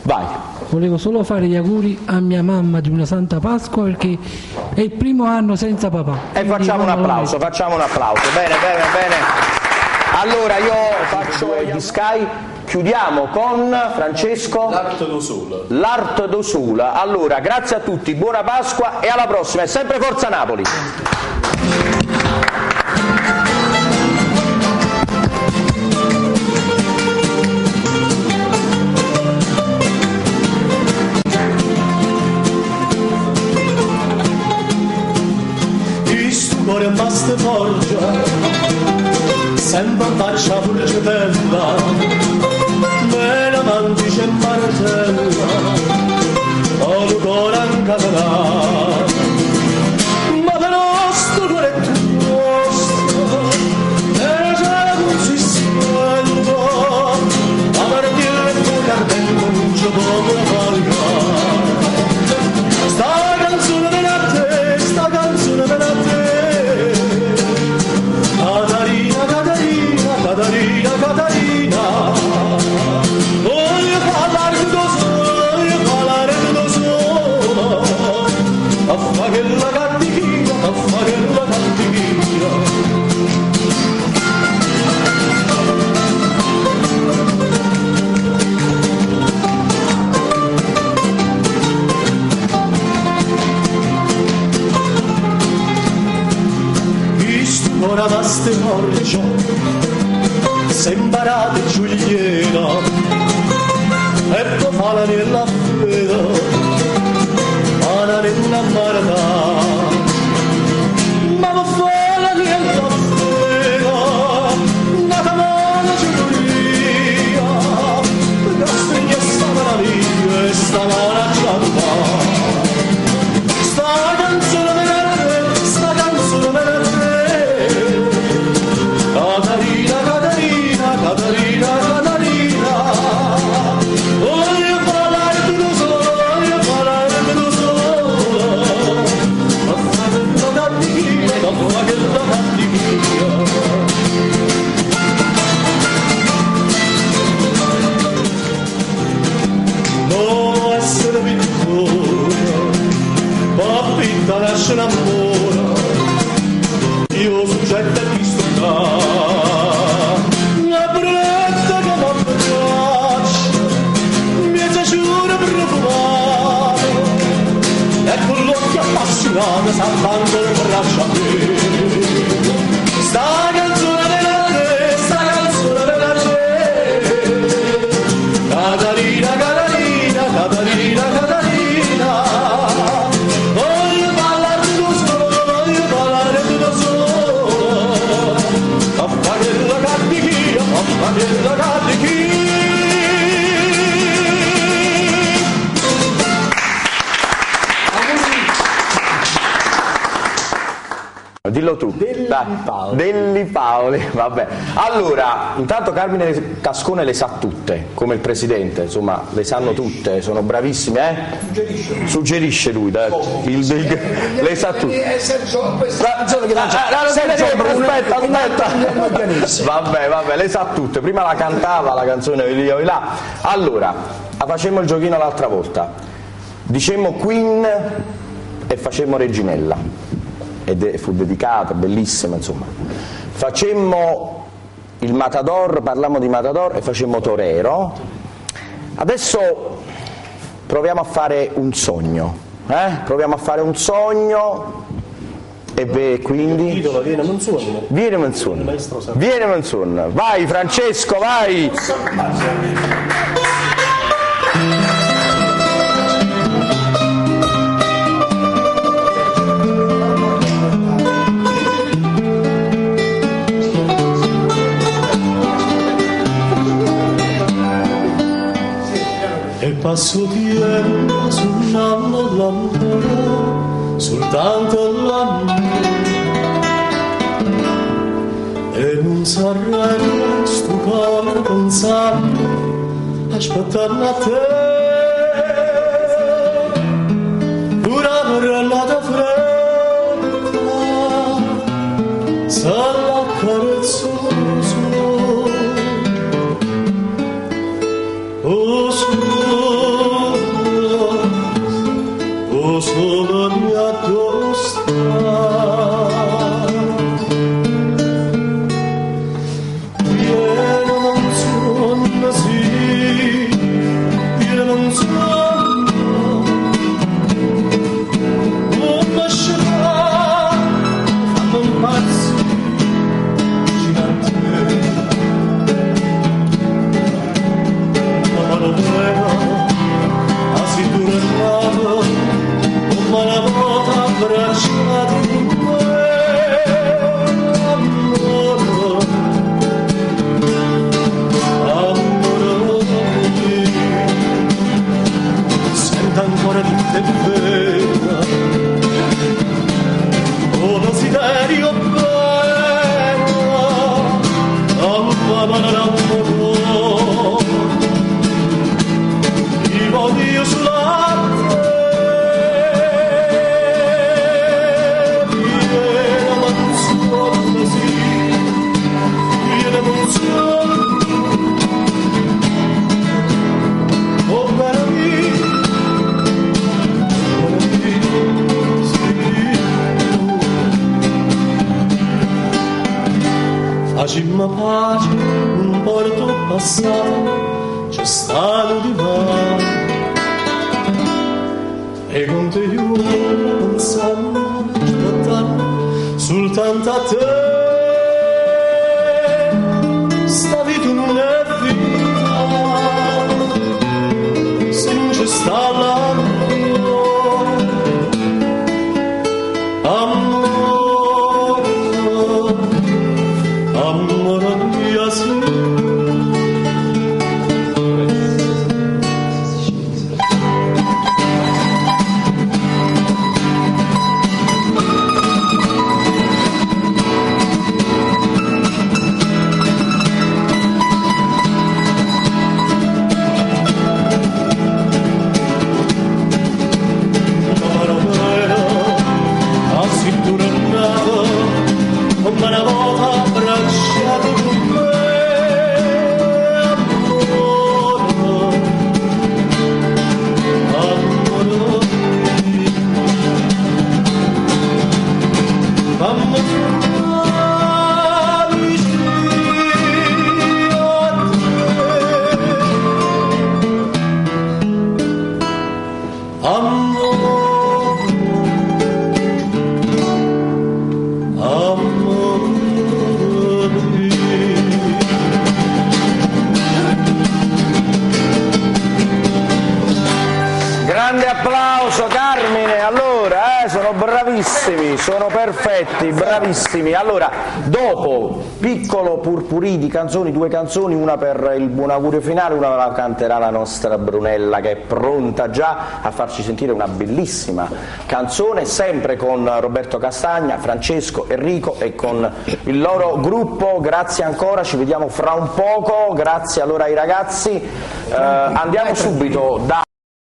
Vai. Volevo solo fare gli auguri a mia mamma di una Santa Pasqua perché è il primo anno senza papà. E facciamo un applauso, bene. Allora io faccio di Sky, chiudiamo con Francesco l'Arte do Sole. Allora, grazie a tutti, buona Pasqua e alla prossima, e sempre Forza Napoli! Cuore basta forgia, sempre faccia pulce bella, me la mandice in martella, ho il cuore in catena. Ma per nostro cuore è nostro, e già non si sento, a partire il tuo cartello non ci può valga. Sta canzone per te, sta canzone per te. Catarina, voglio parlare tutto solo, a fare la cattichina, ora da ste forgia, sembrate Giuliena, e poi fa la nella fede, ma non è una marda, ma non fa la nella fede, nata mano Giulia, che stringe sta meraviglia e sta mano gialla. Lascia l'amore, io soggetto a chi sto là, la brunetta che m'abbraccia, mi è piaciuta profumata, e con l'occhio appassionato salvando le braccia a me. Sta canzone per te, sta canzone per te, Catarina, Catarina, Catarina, Catarina. Dillo tu. Delli Paoli, vabbè. Allora, intanto Carmine Cascone le sa tutte, come il presidente, insomma, le sanno tutte, sono bravissimi, Suggerisce lui, le sa tutte. Aspetta. Vabbè, le sa tutte. Prima la cantava la canzone di là. Allora, facemmo il giochino l'altra volta. Dicemmo Queen e facemmo Reginella. Ed fu dedicata, bellissima, insomma. Facemmo il Matador, parlammo di Matador e facemmo Torero. Adesso proviamo a fare un sogno, Proviamo a fare un sogno e quindi Viene Monzon. Vai Francesco, vai! Passo tempo suonando l'amore, soltanto l'amore, e non sarei sto cuore pensando, aspettando a te, una morellata fredda, sarà carezzoso, oscuro. Io sulla viene mansione, sì, viene mansione, oh meraviglia, sì. Facimmo pace, un porto passato, c'è stato di mare. E con te io pensavo soltanto a te, sta vita non è vita se non c'è sta l'amore, amore mio sì. Una volta abbracciato con me, amore, fammi tornare vicino a te, amore. Grande applauso Carmine, allora sono bravissimi, sono perfetti, bravissimi. Allora, dopo piccolo purpurì di canzoni, 2 canzoni, una per il buon augurio finale, una la canterà la nostra Brunella che è pronta già a farci sentire una bellissima canzone, sempre con Roberto Castagna, Francesco, Enrico e con il loro gruppo. Grazie ancora, ci vediamo fra un poco, grazie allora ai ragazzi, andiamo subito da